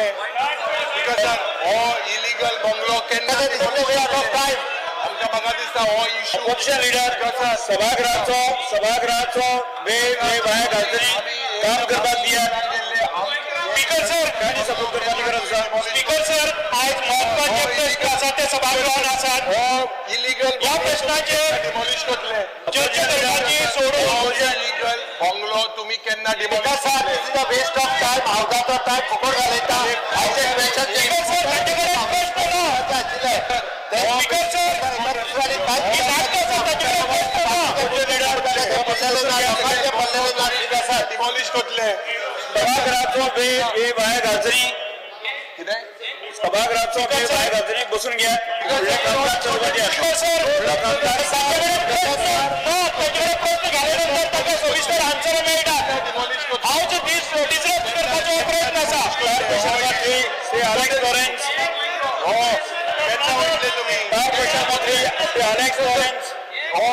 कोटले because हो illegal bungalow केन्ना आमच्या भागात दिसता हो इश्यू अपोजिशन लीडर सभागृहाचो वेळ भायर घालतली काम करपाक दियात. स्पीकर सर काणी सपोर्ट करपाची गरज आसा. स्पीकर सर आज महत्वाचे प्रश्न आसा ते सभागृहात आसात. हो इलिगल या प्रश्नाचे डिमॉलिश करतले चर्चा करपाची सोडून हो इलिगल बंगलो तुम्ही केन्ना डिमॉलिश करतले. वेस्ट ऑफ टाइम अवघातो टाइम फुकट घालयता आयचे स्पीकर सर ताचे कडेन प्रश्न ना. स्पीकर सर डिमॉलिश करतले सभागृहाचो वेळ भायर घालतली. कितें सभागृहाचो वेळ भायर घालतली. बसून घ्या. फुडलें कामकाज चलपाचें आसा. प्रश्न घाले नंतर ताका सविस्तर आन्सर मेळटा. हांव जे डिसरप्ट करपाचो प्रयत्न आसा. मंत्री श्री अलेक्स लॉरेन्स हो केन्ना वयतले तुमी कॉर्पोरेशन मंत्री श्री अलेक्स लॉरेन्स हो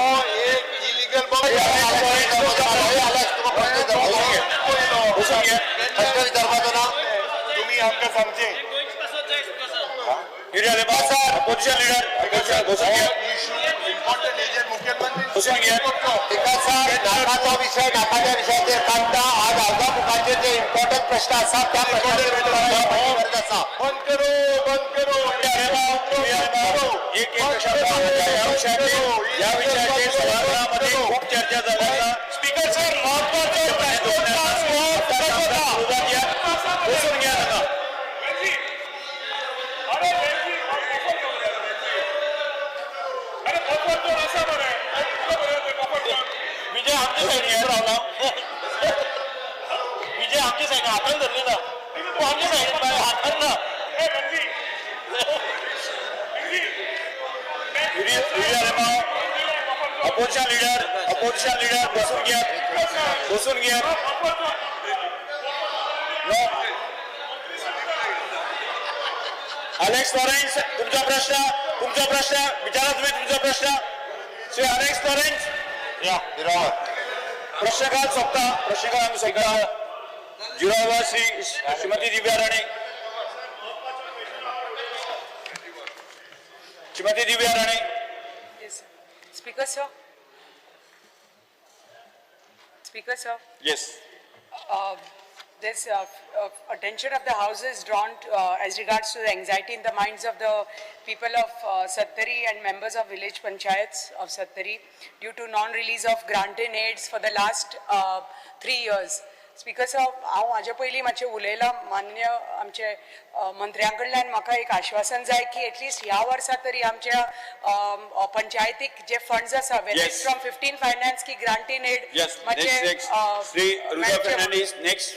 एक इलिगल बंगलो बसून घ्या. तुम्ही आमकां सांगचे अपोजिशन लीडर बसून घ्या. इम्पॉर्टंट एजंट मुख्यमंत्री बसून घ्या. नाकाचा विषय नाकाच्या विषयाचेर काडटा. आज अवघा मुखाचेर जे इम्पॉर्टंट प्रश्न आसा त्या प्रश्नाचेर गरज आसा. बंद करो एक या विषयाचे सभागृहामध्ये खूप चर्चा झाली आहे. स्पीकर सर महत्वाचे बसून घ्या. नका विजय आमच्या साईडने रावला. विजय आमच्या साईडने हातान धरले ना. तू आमच्या साईडने हातान ना. अपोजिशन लीडर बसून घ्या. अलेक्स लॉरेन्स तुमचा प्रश्न विचारा. तुम्ही तुमचा प्रश्न श्री अलेक्स लॉरेन्स प्रश्नकाळ सोंपता. प्रश्नकाळ आमी सोंपता. जिरावा Shrimati Divya Rane. Shrimati Divya Rane. Speaker sir, Yes. this attention of the House is drawn to, as regards to the anxiety in the minds of the people of Sattari and members of village panchayats of Sattari due to non-release of granted aids for the last 3 years. Speaker sir, हांव हाजे पयलीं मातशें उलयलां. मान्य आमचे मंत्र्यां कडल्यान म्हाका एक आश्वासन जाय की एटलिस्ट ह्या वर्सा तरी आमच्या पंचायतीक जे फंड्स आसा वेदर फ्रॉम 15 फायनान्स की ग्रांटीन एड मातशें Shri Rudra Fernandes next.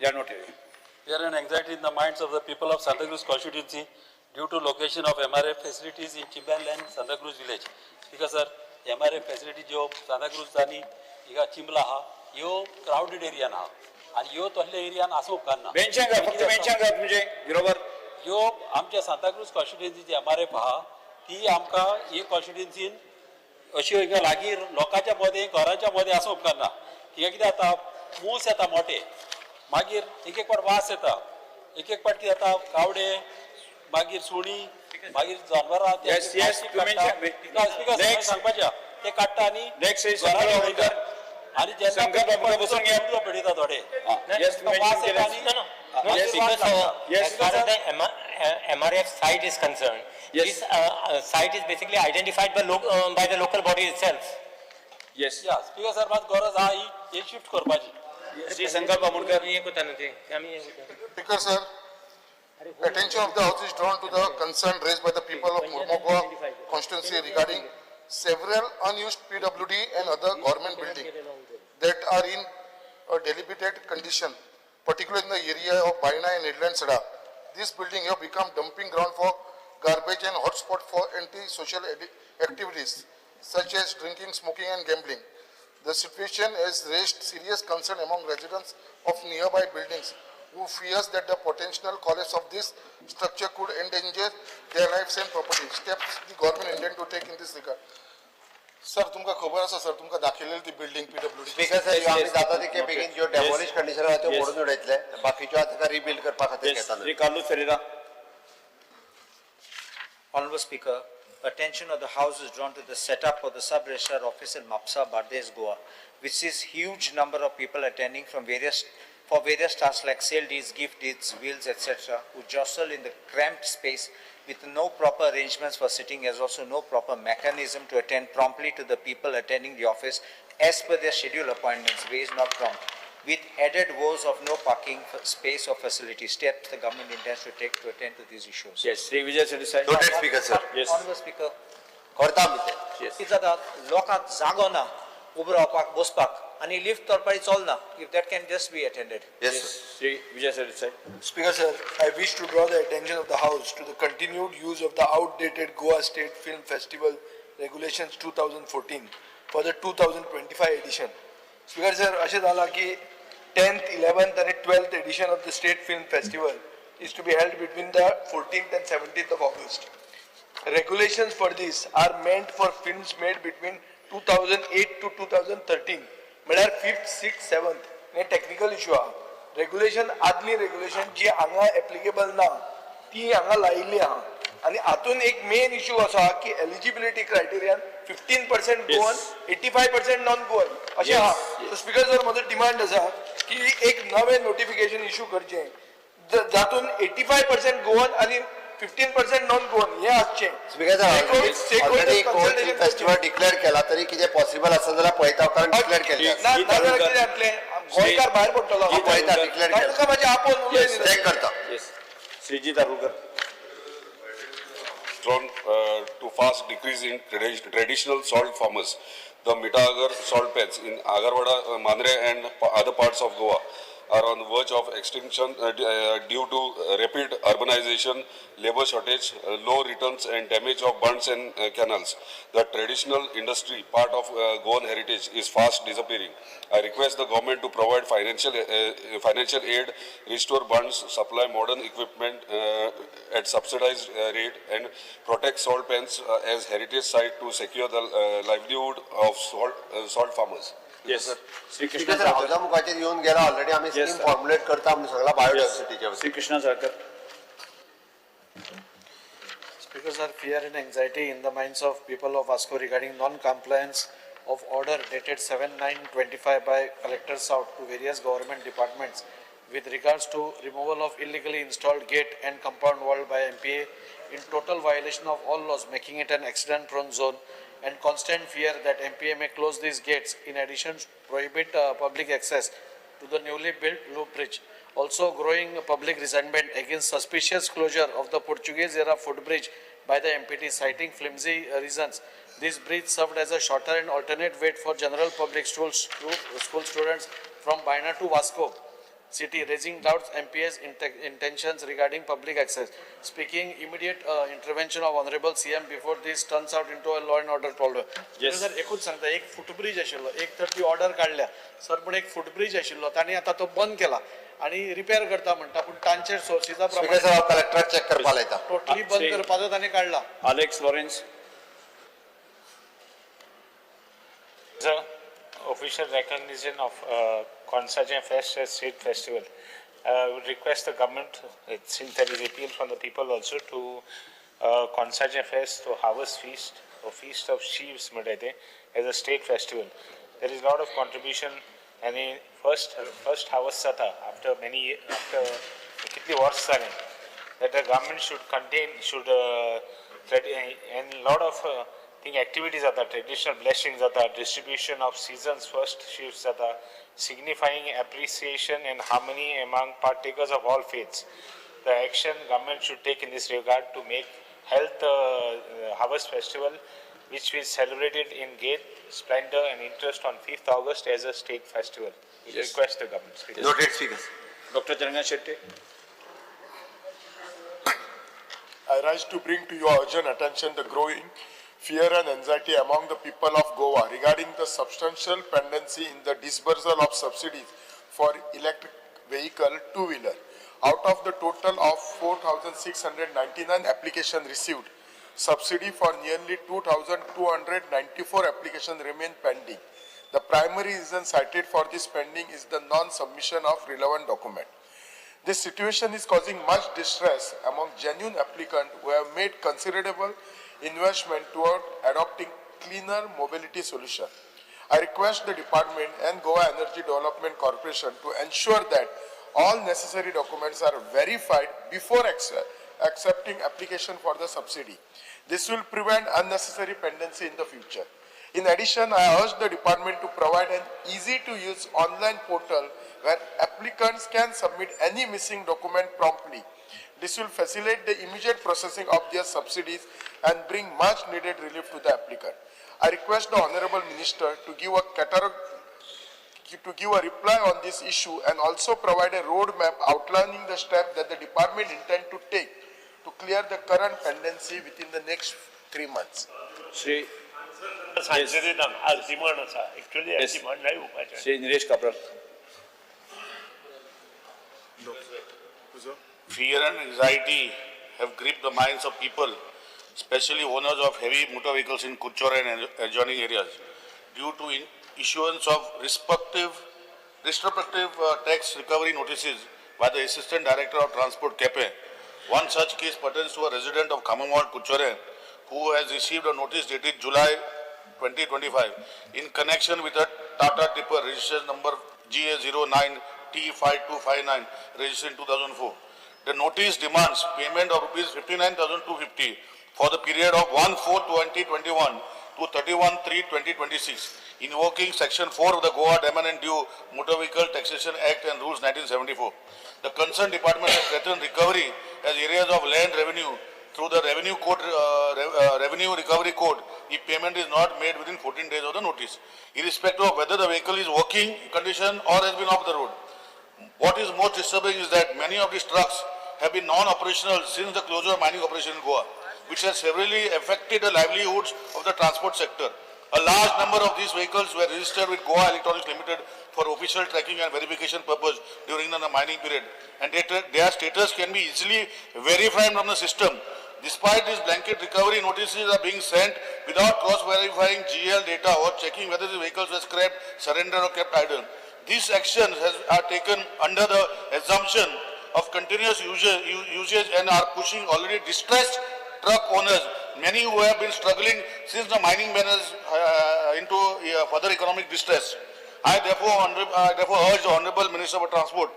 You are not here. There is an anxiety in the minds of the people of Santa Cruz constituency due to location of MRF facilities in Chimban and Santa Cruz village. Because sir, MRF facility जो Santa Cruz जानी इका चिंबला हा, यो crowded area ना, आणि यो तोहले area ना असो करना. Mention कर, फक्त मेंशन कर म्हणजे बरोबर. यो आमच्या Santa Cruz constituency जी MRF हा, ती आमका ये constituency अशी एक लागी लोकांच्या मध्ये घराच्या मध्ये असो करना. हिका किती आता मूस येता मोठे. मागीर एक पाट वास येता. एक पाट किती आता कावडे, मागीर सुणी, मागीर जानवरां सांगपाच्या ते काडटा आणि नेक्स्ट इज आणि जेन्ना बसून घ्या. पिडिता थोडे As far as the MRF site is concerned, this site is basically identified by the local body itself. Yes. Speaker sir मात गरज हा ही शिफ्ट करपाची. श्री संकल्प Bamankar. Speaker sir, attention of the House is drawn to the concern raised by the people of Murmugua constituency regarding several unused PWD and other government buildings that are in a dilapidated condition, particularly in the area of Baina and Edland Sada. This building have become dumping ground for garbage and hotspot for anti-social activities such as drinking, smoking and gambling. The situation has raised serious concern among residents of nearby buildings who fears that the potential collapse of this structure could endanger their lives and property. Steps the government intend to take in this regard. Sir तुमकां खबर आसा sir तुमकां दाखयलेली ती building PWD speaker sir ह्यो आमी जाता तितके बेगीन ज्यो डेमोलिश कंडिशन आहा त्यो मोडून उडयतले बाकीच्यो आतां रिबिल्ड करपा खातीर घेता Shri Carlos Ferreira. Honorable Speaker, attention of the House is drawn to the setup of the sub-registrar office in Mapsa, Bardez, Goa, which sees huge number of people attending for various tasks like sale deeds, gift deeds, wheels, etc., who jostle in the cramped space with no proper arrangements for sitting, as also no proper mechanism to attend promptly to the people attending the office as per their scheduled appointments, ways not prompt. With added woes of no parking space or facility, steps the government intends to take to attend to these issues. Yes, Sri Vijay Sir. Noted, Speaker, sir. Yes. Honorable Speaker, करता आमी तें. Yes. कितें जाता लोकांक जागो ना उबो रावपाक बसपाक आनी लिफ्ट तोरपारी चलना. If that can just be attended. Yes, sir. Sri Vijay Sir. Speaker sir, I wish to draw the attention of the House to the continued use of the outdated Goa State Film Festival Regulations 2014 for the 2025 edition. Speaker sir, अशें जाला की 10th, 11th and 12th edition of the State Film Festival is to be held between the 14th and 17th of August. Regulations for this are meant for films made between 2008 to 2013. म्हळ्यार 5th, 6th, 7th हे technical issue आहा. Regulation आदली regulation जी हांगा applicable ना ती हांगा लायिल्ली आहा आनी हातून एक मेन इश्यू असो आहा की एलिजिबिलिटी क्रायटेरियान 15% गोवन 85% नॉन गोवन अशें आहा. सो स्पीकर सर म्हजो डिमांड आसा की एक नवें नोटिफिकेशन इश्यू करचें जातून 85% गोवन आनी 15% नॉन गोवन हे आसचें. Speaker sir already Goan film festival declare केला तरी कितें पॉसिबल आसा जाल्यार पळयता कारण डिक्लेअर केल्लें ना जाल्यार कितें जातलें गोंयकार भायर पडटलो. पळयता डिक्लेअर केला. तुका म्हाजें आपोवन उलयलें चेक करता. Yes. Srijit Arulkar. Drawn to fast decrease in traditional salt farmers. The Mitagar salt pits in Agarwada, Mandre and other parts of Goa are on the verge of extinction due to rapid urbanization, labor shortage, low returns and damage of bunds and canals. The traditional industry part of Goan heritage is fast disappearing. I request the government to provide financial aid, restore bunds, supply modern equipment at subsidized rate and protect salt pans as heritage site to secure the livelihood of salt farmers. Yes. Sri speaker Krishna sir Sarkar. हावजा मुखाचेर येवन गेला already आमी Yes, scheme sir. Formulate करता म्हणून सगळा बायोडायव्हर्सिटीच्या Sri Krishna Sarkar. Speaker sir, fear and anxiety in the minds of people of Vasco regarding non-compliance of order dated 7/9/25 by Collector South to various government departments with regards to removal of illegally installed gate and compound wall by MPA in total violation of all laws, making it an accident-prone zone, and constant fear that MPA may close these gates. In addition, prohibit public access to the newly built loop bridge. Also, growing public resentment against suspicious closure of the Portuguese-era footbridge by the MPT, citing flimsy reasons. This bridge served as a shorter and alternate way for general public school students from Baina to Vasco City, raising doubts MPA's intentions regarding public access. Speaking immediate intervention of Honorable CM before this turns out into a law and order problem. Yes. Sir एकूच सांगता एक footbridge आशिल्लो एक तर ती order काढल्या sir पण एक फुटब्रिज आशिल्लो तांणी आता तो बंद केला आणि रिपेअर करता म्हणटा पण तांचे सोर्सिसा स्पीकर प्रमाणे सर हांव कलेक्टराक चेक करपा लायता. टोटली बंद करपाचो तांणी काढला. Alex Lawrence. The official recognition of Consaja Fest as state festival. I would request the government, since there is appeal from the people also, to Consaja Fest or Harvest Feast or Feast of Sheaves Madate as a state festival. There is a lot of contribution and in first harvest sata after kitni wars are that the government should contain and a lot of activities are traditional blessings are distribution of seasons first sheaves are signifying appreciation and harmony among partakers of all faiths. The action government should take in this regard to make health harvest festival which we celebrated in great splendor and interest on 5th August as a state festival. We request the government. Noted, Speaker. Dr. Jangan Shetty. I rise to bring to your urgent attention the growing fear and anxiety among the people of Goa regarding the substantial pendency in the disbursal of subsidies for electric vehicle two-wheeler. Out of the total of 4,699 applications received, subsidy for nearly 2,294 applications remain pending. The primary reason cited for this pending is the non-submission of relevant document. This situation is causing much distress among genuine applicants who have made considerable investment toward adopting cleaner mobility solution. I request the department and Goa Energy Development Corporation to ensure that all necessary documents are verified before accepting application for the subsidy. This will prevent unnecessary pendency in the future. In addition, I urge the department to provide an easy-to-use online portal where applicants can submit any missing document promptly. This will facilitate the immediate processing of their subsidies and bring much-needed relief to the applicant. I request the Honorable Minister to give a reply on this issue and also provide a roadmap outlining the steps that the department intend to take to clear the current pendency within the next 3 months. Shri Nilesh Kapral. Fear and anxiety have gripped the minds of people, especially owners of heavy motor vehicles in Kuchora and adjoining areas, due to issuance of retrospective tax recovery notices by the Assistant Director of Transport, KEPE. One such case pertains to a resident of Kamamwad, Kuchore, who has received a notice dated July 2025 in connection with a Tata tipper registration number GA09T5259 registered in 2004. The notice demands payment of rupees 59,250 for the period of 1/4/2021 to 31/3/2026, invoking Section 4 of the Goa Demand and Due Motor Vehicle Taxation Act and Rules 1974. The concerned department has threatened recovery as areas of land revenue through the Revenue Recovery Code if payment is not made within 14 days of the notice, irrespective of whether the vehicle is working condition or has been off the road. What is most disturbing is that many of these trucks have been non-operational since the closure of mining operation in Goa, which has severely affected the livelihoods of the transport sector. A large number of these vehicles were registered with Goa Electronics Limited for official tracking and verification purpose during the mining period, and their status can be easily verified from the system. Despite these blanket recovery notices are being sent without cross-verifying GL data or checking whether the vehicles were scrapped, surrendered or kept idle. These actions are taken under the assumption of continuous usage and are pushing already distressed truck owners, many who have been struggling since the mining ban into further economic distress. I therefore urge the Honorable Minister for Transport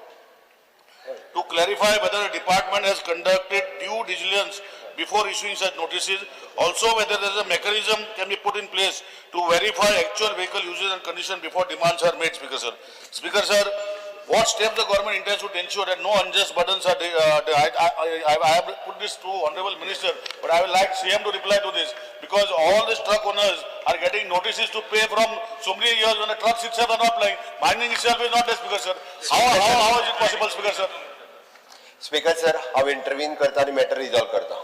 to clarify whether the department has conducted due diligence before issuing such notices. Also, whether there is a mechanism can be put in place to verify actual vehicle usage and condition before demands are made, Speaker Sir. Speaker Sir, what steps the government intends to ensure that no unjust burdens are I have put this to Honorable Minister, but I would like CM to reply to this, because all these truck owners are getting notices to pay from so many years when the trucks itself are not playing. Mining itself is not there, Speaker Sir. How is it possible, Speaker Sir? Speaker Sir, I intervene करता आणि matter resolve करता.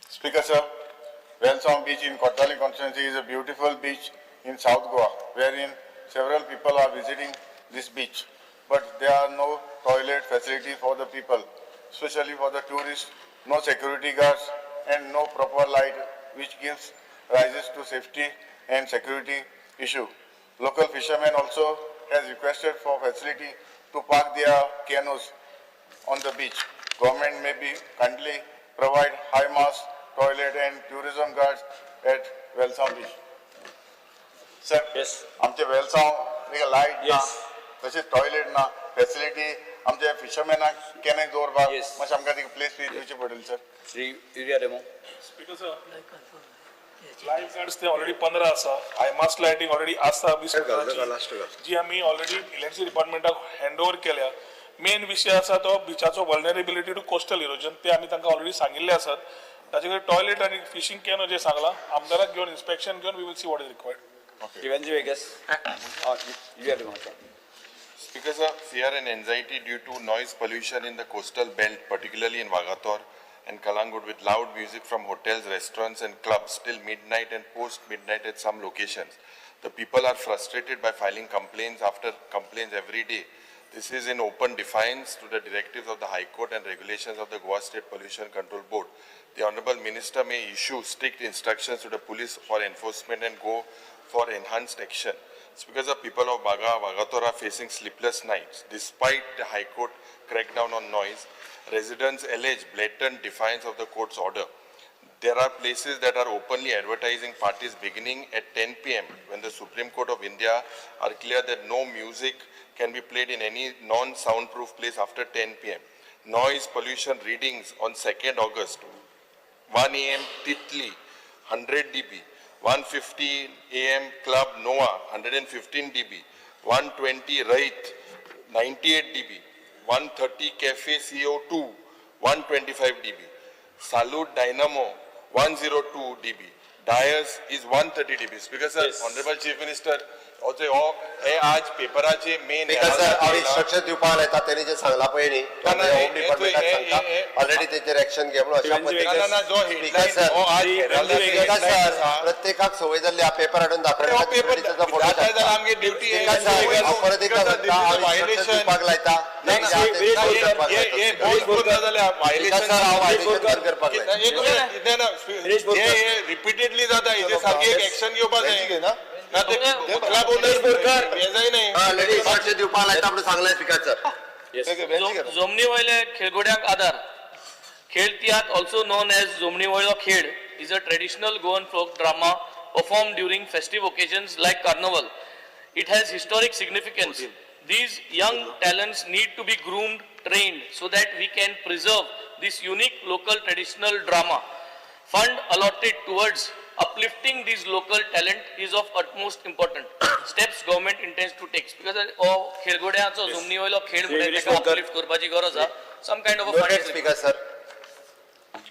Speaker Sir, Wellsong Beach in Kottali constituency is a beautiful beach in South Goa, wherein several people are visiting this beach, but there are no toilet facilities for the people, especially for the tourists, no security guards and no proper light, which gives rises to safety and security issue. Local fishermen also has requested for facility to park their canoes on the beach. Government may be kindly provide high mast, toilet and tourism guards at Wellsong Beach. Sir, yes. आमचे Wellsong एक light ना, तसेच toilet ना, facility आमचे fishermen ना केने दौरबा, मग आमका ती place भी दिवची पडेल sir. Shri Uriya Demo. Speaker sir, lifeguards ते already 15 आसा, IMAS lighting already आसा 20 जी आम्ही already electricity department handover केल्या. मेन विषय असा तो बिचाचो vulnerability to coastal erosion ते आम्ही तांका already सांगिल्ले आसात. ताजेकडे टॉयलेट आणि फिशिंग कॅनो जे सांगला आमदाराक घेऊन इन्स्पेक्शन घेऊन we will see what is required. Evanji Vegas. You are the one. Speaker sir, fear and anxiety due to noise pollution in the coastal belt, particularly in Vagator and Kalangut, with loud music from hotels, restaurants and clubs till midnight and post midnight at some locations. The people are frustrated by filing complaints after complaints every day. This is in open defiance to the directives of the High Court and regulations of the Goa State Pollution Control Board. The Honorable Minister may issue strict instructions to the police for enforcement and go for enhanced action. Speakers, the people of Vagator are facing sleepless nights. Despite the High Court crackdown on noise, residents allege blatant defiance of the court's order. There are places that are openly advertising parties beginning at 10 p.m. when the Supreme Court of India are clear that no music can be played in any non-soundproof place after 10 p.m. Noise pollution readings on 2nd August, 1 a.m. Titli, 100 dB, 1:50 a.m. Club Noah, 115 dB, 1:20 Raith, 98 dB, 1:30 Cafe CO2, 125 dB, Salute Dynamo, 102 dB. Dias is 130 dB. Speaker sir, Honorable Chief Minister, also आज पेपराचे main Because our instruction दिवपाक लायता तेणी जे सांगला पळय न्ही home डिपार्टमेंटाक सांगता already तेचेर action घे म्हणून अशा पद्दतीन स्पीकर सर प्रत्येकाक संवय जाल्ली पेपर हाडून दाखयता आमगे ड्युटी परत एकदा सांगता वायलेशन दिवपाक लायता रिपीटेडली जाता हेजे सारकी एक एक्शन घेवपाक जाय ना जोमनी वयले खेळगड्यांक आदार खेळ तियात्र ऑल्सो नोन एज जोमनी वयलो खेळ is a traditional Goan folk drama performed during festive occasions like carnival. It has historic significance. These young talents need to be groomed, trained so that we can preserve this unique local traditional drama. Fund allotted towards uplifting these local talent is of utmost important. Steps government intends to take because खेळगड्याचो जुमनी वयलो खेळ म्हणटा तेका uplift करपाची गरज आसा. Some kind of a fund. Speaker sir.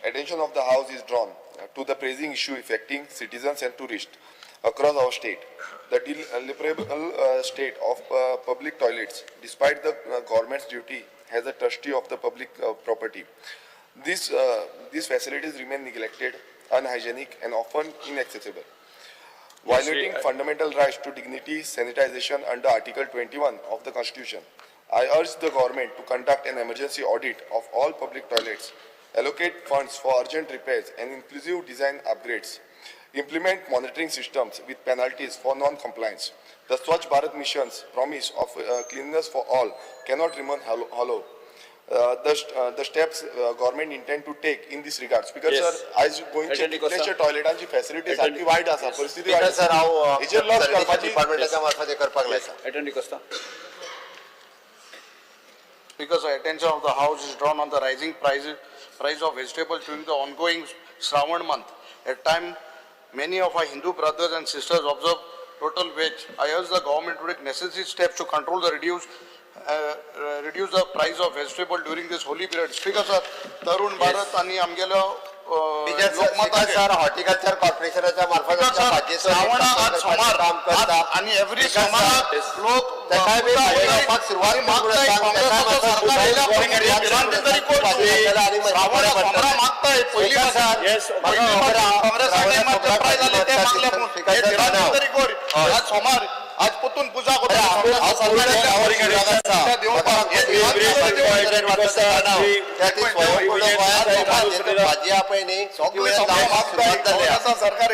Attention of the House is drawn to the pressing issue affecting citizens and tourists across our state. The deliberable state of public toilets, despite the government's duty as a trustee of the public property. These facilities remain neglected, unhygienic and often inaccessible. Violating fundamental rights to dignity, sanitization under Article 21 of the Constitution. I urge the government to conduct an emergency audit of all public toilets, allocate funds for urgent repairs and inclusive design upgrades, implement monitoring systems with penalties for non-compliance. The Swachh Bharat Mission's promise of cleanliness for all cannot remain hollow. The steps government intend to take in this regard. Speaker sir, as going to कितलेशे टॉयलेटांची facility सारखी वायट आसा परिस्थिती वायट sir हांव हेचेर लक्ष घालपाची डिपार्टमेंटाच्या मार्फत करपाक लायता. Attending Costa. Because the attention of the House is drawn on the rising price of vegetables during the ongoing Shravan month. At time, many of our Hindu brothers and sisters observe total veg. I urge the government to take necessary steps to control the reduce the price of vegetable during this holy period. Speaker sir, Tarun Bharat आणि आमगेलो sir horticulture कॉर्पोरेशनच्या मार्फत श्रावणात सोमार आणि every सोमार लोक सुरुवात मागताय पहिली आज सोमार आज पुतून पूजा सरकार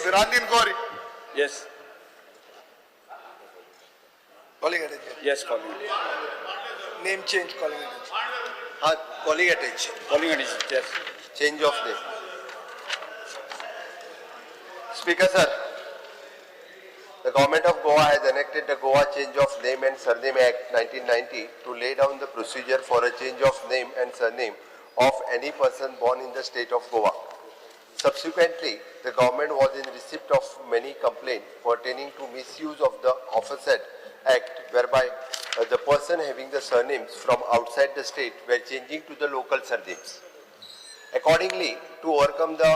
बिरांदीन core Yes. Calling attention. Yes, calling. Name change, calling attention. Calling attention. Calling attention. Yes. Change of name. Speaker sir, the government of Goa has enacted the Goa Change of Name and Surname Act 1990 to lay down the procedure for a change of name and surname of any person born in the state of Goa. Subsequently, the government was in receipt of many complaints pertaining to misuse of the aforesaid act, whereby the person having the surnames from outside the state were changing to the local surnames. Accordingly, to overcome the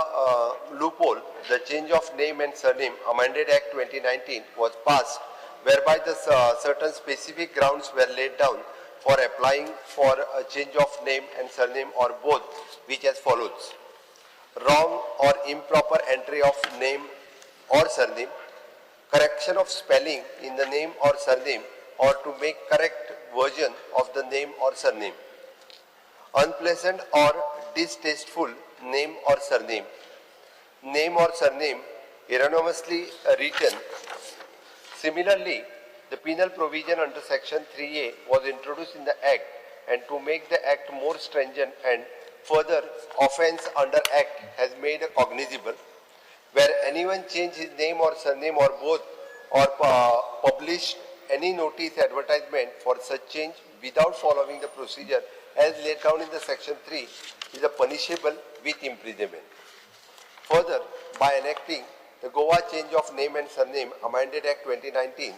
loophole, the Change of Name and Surname Amended Act 2019 was passed, whereby the certain specific grounds were laid down for applying for a change of name and surname or both, which as follows: wrong or improper entry of name or surname, correction of spelling in the name or surname or to make correct version of the name or surname. Unpleasant or distasteful name or surname. Name or surname erroneously written. Similarly, the penal provision under section 3A was introduced in the Act, and to make the Act more stringent and further offence under Act has made cognizable, where anyone change his name or surname or both, or publish any notice advertisement for such change without following the procedure as laid down in the section 3 is punishable with imprisonment. Further, by enacting the Goa Change of Name and Surname Amended Act 2019,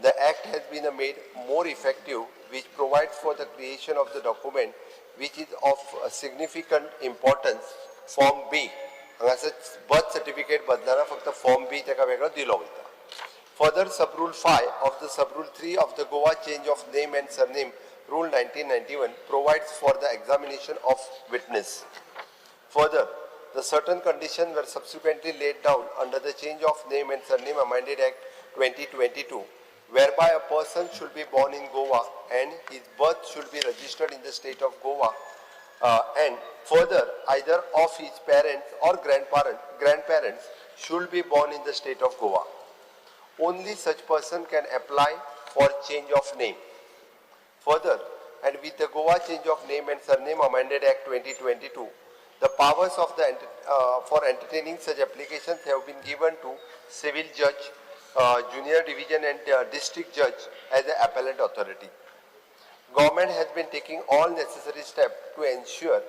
the Act has been made more effective, which provides for the creation of the document which is of significant importance, Form B. Birth certificate बदलाना फक्त Form B तेका वेगळो दिलो वयता. Further, Sub-Rule 5 of the Sub-Rule 3 of the Goa Change of Name and Surname Rule 1991 provides for the examination of witness. Further, the certain conditions were subsequently laid down under the Change of Name and Surname Amended Act 2022, whereby a person should be born in Goa and his birth should be registered in the state of Goa, and further either of his parents or grandparents should be born in the state of Goa. Only such person can apply for change of name. Further, and with the Goa Change of Name and Surname Amended Act 2022, the powers of the for entertaining such applications have been given to civil judge, junior division and district judge as the appellate authority. Government has been taking all necessary steps to ensure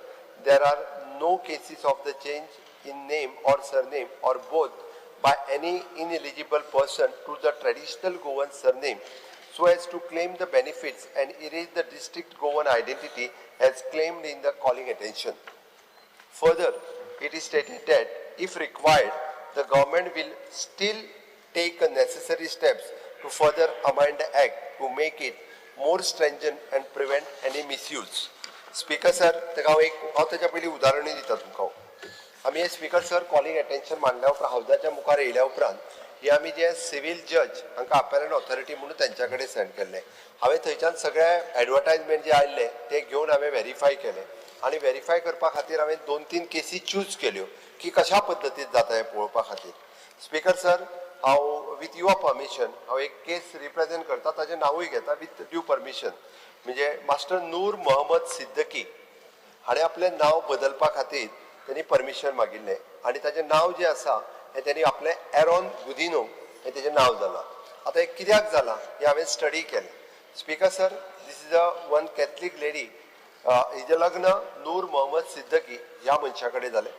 there are no cases of the change in name or surname or both by any ineligible person to the traditional Goan surname so as to claim the benefits and erase the distinct Goan identity as claimed in the calling attention. Further, it is stated that if required, the government will still take necessary steps to further amend the Act to make it more stringent and prevent any misuse. Speaker sir, हांव ताच्या पयलीं उदाहरणूय दिता तुमकां. आमी हे speaker sir calling attention मांडल्या उपरांत हावजाच्या मुखार येयल्या उपरांत हे आमी जे सिव्हिल जज हांकां अपॅरंट ऑथॉरिटी म्हणून तांच्या कडेन सेंड केल्ले. हांवें थंयच्यान सगळे एडवर्टायजमेंट जे आयिल्ले ते घेवन हांवें व्हेरीफाय केले आनी व्हेरीफाय करपा खातीर हांवें 2-3 केसी चूज केल्यो की कशा पद्दतीन जाता हें पळोवपा खातीर. स्पीकर सर, हांव विथ युअर परमिशन हांव एक केस रिप्रेझेंट करता, ताचें नांवूय घेता विथ ड्यू परमिशन. म्हणजे मास्टर नूर मोहम्मद सिद्दकी हाणें आपलें नांव बदलपा खातीर त्यांनी परमिशन मागिल्लें आनी ताचें नांव जें आसा हें त्यांनी आपलें एरॉन गुदिनो हें तेजें नांव जालां. आतां हें कित्याक जालां हें हांवें स्टडी केलें. Speaker sir, this is one Catholic lady, हिजें लग्न नूर मोहम्मद सिद्दकी ह्या मनशा कडेन जालें.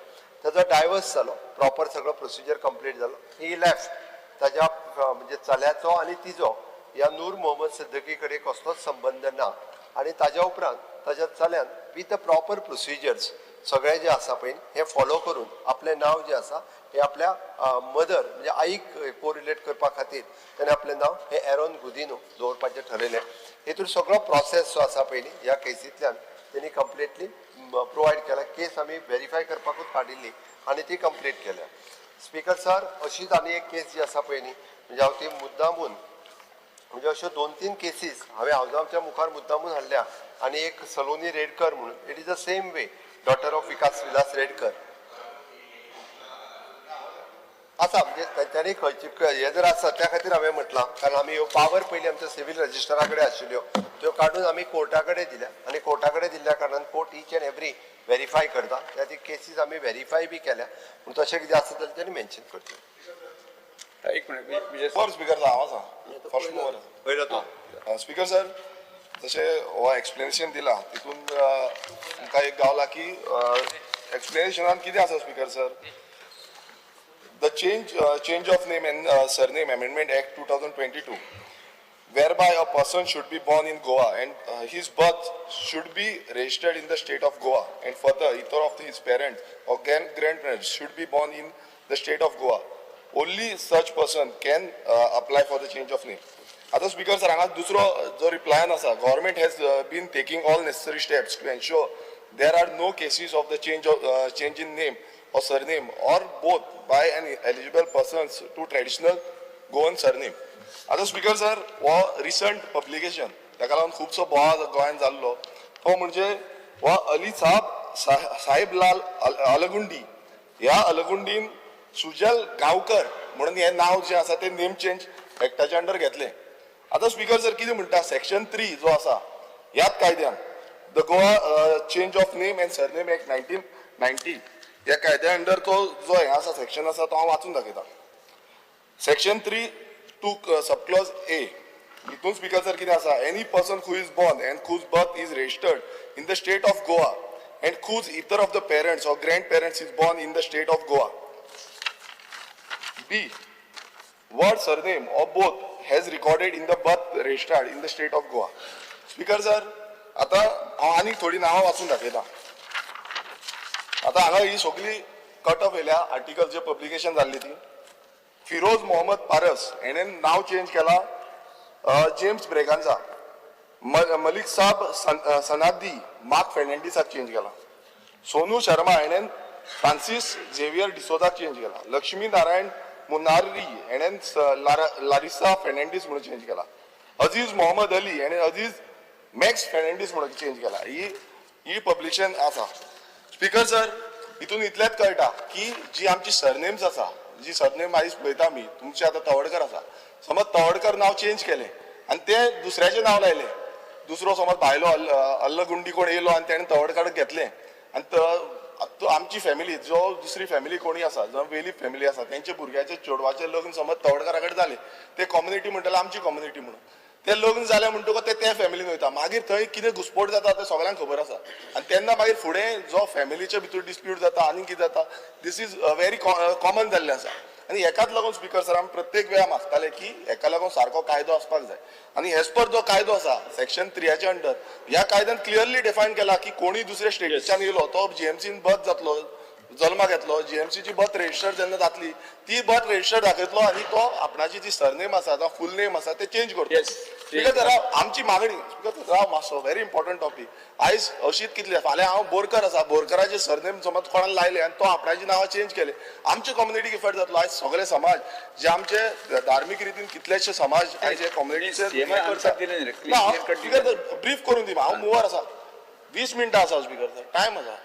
ताजो डायवर्स जालो, प्रॉपर सगळो प्रोसिजर कंप्लीट जालो. ही लेफ्ट. ताज्या म्हणजे चल्याचो आनी तिजो ह्या नूर मोहम्मद सिद्दकी कडेन कसलोच संबंद ना आनी ताज्या उपरांत ताज्या चल्यान विथ द प्रॉपर प्रोसिजर्स सगळे जे आसा पळय हे फॉलो करून आपलें नांव जें आसा हे आपल्या मदर म्हणजे आईक कोरिलेट करपा खातीर ताणें आपलें नांव हे एरॉन गुदिनो दवरपाचें ठरयलें. हेतून सगळो प्रोसेस जो आसा पयलीं ह्या केसींतल्यान तेणी कंप्लिटली प्रोवायड केला. केस आमी व्हेरीफाय करपाकूच काडिल्ली आनी ती कंप्लीट केल्या. स्पीकर सर, अशीच आनी एक केस जी आसा पळय न्ही, म्हणजे हांव ती मुद्दामून म्हणजे अश्यो 2-3 केसीस हांवें हावजाच्या मुखार मुद्दामून हाडल्या. आनी एक सलोनी रेडकर म्हणून, it is the same way, daughter of Vikas Vilas Redkar आसा. म्हणजे तांच्यांनी खंयचे हे जर आसा त्या खातीर हांवें म्हटलां, कारण आमी ह्यो पावर पयलीं आमच्या सिव्हील रजिस्टरा कडेन आशिल्ल्यो त्यो काडून आमी कोर्टा कडेन दिल्या आनी कोर्टा कडेन दिल्ल्या कारणान court each and every verify करता. त्या ती केसीस आमी व्हेरीफाय बी केल्या. पूण तशें कितें आसा जाल्यार तेणी मेन्शन करचें. एक मिनिट फॉर स्पीकर आवाज फर्स्ट पयलो तो स्पीकर सर जशें हो एक्सप्लेनेशन दिला तितून तुमकां एक गावला की एक्सप्लेनेशनान कितें आसा speaker sir, the change of name and surname amendment act 2022 whereby a person should be born in Goa and his birth should be registered in the state of Goa, and further either of his parents or grandparents should be born in the state of Goa. Only such person can apply for the change of name. Other speakers are dusro jo reply asa, government has been taking all necessary steps to ensure there are no cases of the change in name or surname or both by any eligible persons to traditional Goan surname. आता speaker sir हो recent publication ताका लागून खुबसो बोवाळ गोंयांत जाल्लो तो म्हणजे हो अली साहेब लाल अलगुंडी ह्या अलगुंडीन सुजल गांवकर म्हणून हे नाव जे आसा ते नेम चेंज एक्टाच्या अंडर घेतले. आता स्पीकर सर कितें म्हणटा सेक्शन 3 जो आसा ह्याच कायद्यान the Goa change of name and surname act 1990 ह्या कायद्या अंडर तो जो हे आसा सेक्शन आसा तो हांव वाचून दाखयता. सेक्शन 3 टू सबक्लॉज ए हितून स्पीकर सर कितें आसा any person who is born and whose birth is registered in the state of Goa and whose either of the parents or grandparents is born in the state of Goa. B. Word surname or both has recorded in the birth registered in the state of Goa. Speaker sir, आता हांव आनीक थोडी नांवां वाचून दाखयता. आता हांगा ही सगळी कट ऑफ येयल्या आर्टिकल जे पब्लिकेशन जाल्ली ती. फिरोज मोहम्मद पारस हेणें नांव चेंज केला जेम्स ब्रेगांजा. मलिक साहब सनादी मार्क फेर्नांडीसाक चेंज केला. सोनू शर्मा हेणें फ्रांसीस झेवियर डिसोजाक चेंज केला. लक्ष्मी नारायण मुनारी हेणें लारिसा फेर्नांडीस म्हणून चेंज केला. अजीज मोहम्मद अली हेणें अजीज मॅक्स फेर्नांडीस म्हणून चेंज केला. ही पब्लिकेशन आसा. स्पीकर सर हितून इतलेंच कळटा की जी आमची सरनेम्स आसा जी सरनेम आयज पळयता आमी तुमचे आतां तवडकर आसा समज तवडकर नांव चेंज केलें आनी तें दुसऱ्याचें नांव लायलें दुसरो समज भायलो अल्लगुंडी कोण येयलो आनी तेणें तवडकर घेतलें आनी आमची फॅमिली जो दुसरी फॅमिली कोणी आसा जो वेलीप फॅमिली आसा तेंच्या भुरग्याचें चेडवाचें लग्न समज तवडकरा कडेन जालें ते कम्युनिटी म्हणटले आमची कम्युनिटी म्हणून ते लग्न जालें म्हणटकच ते फॅमिलीन वयता मागीर थंय कितें घुसपट जाता तें सगळ्यांक खबर आसा आनी तेन्ना मागीर फुडें जो फॅमिलीच्या भितर डिस्प्यूट जाता आनी कितें जाता दीस इज व्हेरी कॉमन जाल्लें आसा आनी हेकाच लागून स्पीकर सर आमी प्रत्येक वेळा मागताले की हेका लागून सारको कायदो आसपाक जाय आनी एज पर जो कायदो आसा सेक्शन 3 अंडर ह्या कायद्यान क्लियरली डिफायन केला की कोणी दुसऱ्या स्टेटीच्यान येयलो तो जीएमसीन बर्थ जातलो जल्माक येतलो जीएमसीची बर्थ रजिस्टर जेन्ना जातली ती बर्थ रजिस्टर दाखयतलो आनी तो आपणाची जी सरनेम आसा जावं फूल नेम आसा ते चेंज करतलो स्पीकर सर आमची मागणी स्पीकर सर मातसो व्हेरी इम्पॉर्टंट टॉपीक आयज अशीच कितले फाल्यां हांव बोरकर आसा बोरकराचे सरनेम समज कोणाक लायले आनी तो आपणाची नांवां चेंज केले आमचे कम्युनिटीक इफेक्ट जातलो आयज सगळे समाज जे आमचे धार्मीक रितीन कितलेशे समाज आयज हे कम्युनिटीचे ब्रीफ करून दी हांव मुवर आसा 20 मिनटां आसा स्पीकर सर टायम आसा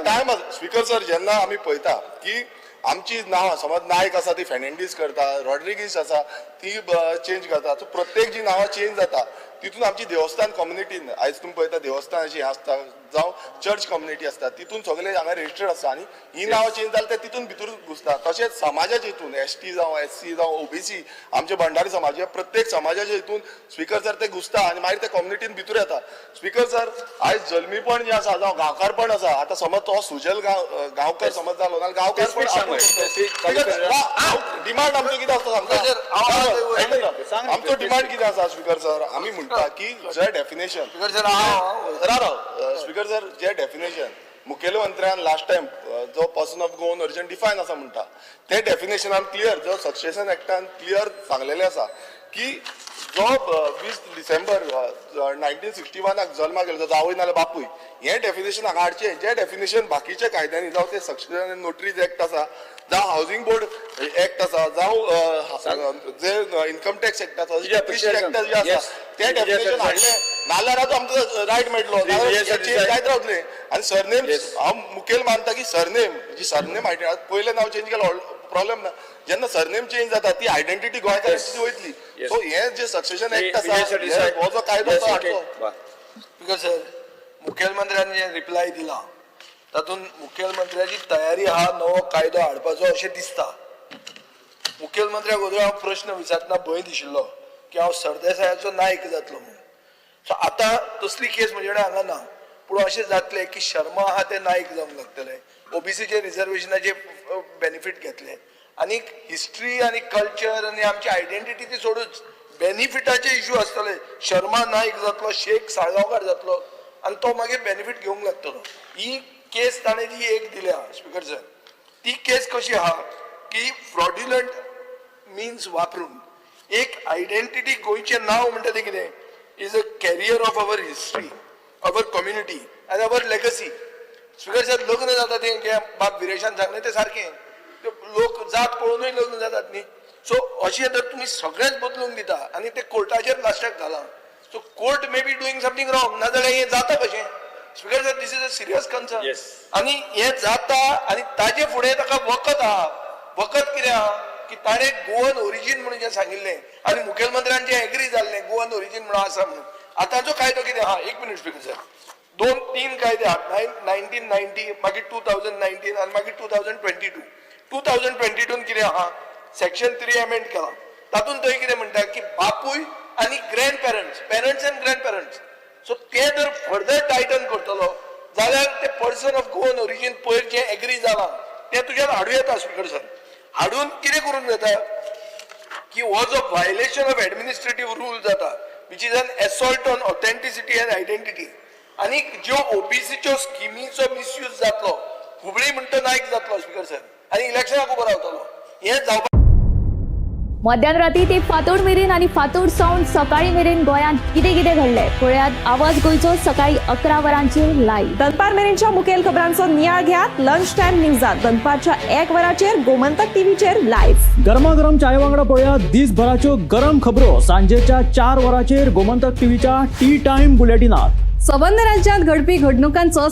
टायम आसा स्पीकर सर जेन्ना आमी पळयता की आमची नांवां समज नायक आसा ती फेर्नांडीस करता रॉड्रिगीस आसा ती चेंज करता सो प्रत्येक जी नांवां चेंज जाता तितून आमची देवस्थान कम्युनिटीन आयज तुमी पळयता देवस्थानाची आसता जावं चर्च कम्युनिटी आसता तितून सगळे हांगा रजिस्टर्ड आसता आनी ही नांवां चेंज जाले ते तितून भितर घुसता तशेंच समाजाच्या हितून एसटी जावं एससी जावं ओबीसी आमचे भंडारी समाज या प्रत्येक समाजाच्या हितून स्पीकर सर ते घुसता आनी मागीर ते कम्युनिटीन भितर येता स्पीकर सर आयज जल्मीपण जे आसा जावं गांवकारपण आसा आतां समज तो सुजल गांवकर समज जालो नाल्यार गांवकारपण डिमांड आमचो कितें आसता आमचो डिमांड कितें आसा स्पीकर सर आमी म्हणटा की जे डेफिनेशन स्पीकर सर जे डेफिनेशन मुखेलमंत्र्यान लास्ट टाइम जो person of Goan origin define आसा म्हणटा ते डेफिनेशनान क्लियर जो सक्सेशन एक्टान क्लियर सांगलेले आसा की जो 20 डिसेंबर 1961 जल्माक गेलो जावय नाल्यार बापूय हे डेफिनेशन हांगा हाडचें जे डेफिनेशन बाकीच्या कायद्यांनी जावं ते सक्सेशन नोटरीज एक्ट आसा जावं हावसिंग बोर्ड एक्ट आसा जावं जे इन्कम टॅक्स एक्ट आसा एक्ट जे आसा ते डेफिनेशन हाडले नाल्यार आतां आमकां रायट मेळटलो चेंज जायत रावतले आनी सरनेम हांव मुखेल मानता की सरनेम जी सरनेम पयलें नांव चेंज केलो प्रॉब्लेम ना जेन्ना सरनेम चेंज जाता ती आयडेंटिटी गोंयकारांची वयतली सो हे जे सक्सेशन एक्ट आसा हो जो कायदो आसा स्पीकर सर मुखेलमंत्र्यान जे रिप्लाय दिला तातूंत मुखेलमंत्र्याची तयारी हा नवो कायदो हाडपाचो अशें दिसता मुखेलमंत्र्याक हांव प्रश्न विचारतना भंय दिशिल्लो की हांव सरदेसायाचो नायक जातलो म्हणून सो आतां तसली केस म्हजे कडेन हांगा ना पूण अशें जातलें की शर्मा आहा ते नायक जावंक लागतले ओबीसीचे रिजर्वेशनाचे बेनिफीट घेतले आनी हिस्ट्री आनी कल्चर आनी आमची आयडेंटिटी ती सोडूच बेनिफिटाचे इश्यू आसतले शर्मा नायक जातलो शेख साळगांवकार जातलो आनी तो मागीर बेनिफीट घेवंक लागतलो ही केस ताणें जी एक दिल्या स्पीकर सर ती केस कशी आहा की फ्रॉड्युलंट मिन्स वापरून एक आयडेंटिटी गोंयचें नांव म्हणटा तें कितें is a carrier of our history our community आनी अवर लेगसी स्पीकर सर लग्न जाता तें जे बाब विरेशान सांगलें तें सारकें लोक जात पळोवनूय लग्न जातात न्ही सो अशें जर तुमी सगळेंच बदलून दिता आनी ते कोर्टाचेर लास्टाक घाला so court may be doing something wrong नाजाल्यार हें जाता कशें speaker sir this is a serious concern आनी हें जाता आनी ताजे फुडें ताका वखद आहा वखद कितें आहा की ताणें गोवन ओरिजीन म्हणून जें सांगिल्लें आनी मुखेलमंत्र्यान जें एग्री जाल्लें गोवन ओरिजीन म्हणून आसा म्हणून आतांचो कायदो कितें आहा एक मिनीट स्पीकर सर तीन कायदे आहात 1990 मागीर 2019 आनी मागीर 2022 2022 कितें आहा सेक्शन 3 अमेंड केला तातूंत थंय कितें म्हणटा की बापूय आनी grandparents and grandparents so ते जर फर्दर टायटन करतलो जाल्यार ते पर्सन ऑफ गोवन ओरिजीन पयर जें एग्री जालां तें तुज्यान हाडूं येता स्पीकर सर हाडून कितें करूंक जाता की हो जो व्हायलेशन ऑफ एडमिनिस्ट्रेटिव्ह रूल जाता which is an assault on authenticity and identity आनी ज्यो ओबीसीच्यो स्किमीचो मिसयूज जातलो हुबळी म्हणटा नायक जातलो स्पीकर सर आनी इलेक्शनाक उबो रावतलो हें जावपाक मध्यानराती ते फातोड मेरेन आणि फातोड सावन सकाळी मेरेन गोंयांत कितें कितें घडलें पळयात आवाज गोंयचो सकाळी 11 वरांचेर लायव्ह. दनपार मेरेनच्या मुखेल खबरांचो नियाळ घेयात लंच टायम न्यूजात दनपारच्या 1 वराचेर गोमंतक टीव्हीचेर लायव्ह. गरमागरम चाय वांगडा पळयात दिसभराच्यो गरम खबरो सांजेच्या 4 वराचेर गोमंतक टीव्हीच्या टी टाइम बुलेटिनात. संबंध राज्यांत घडपी घडणुकांचो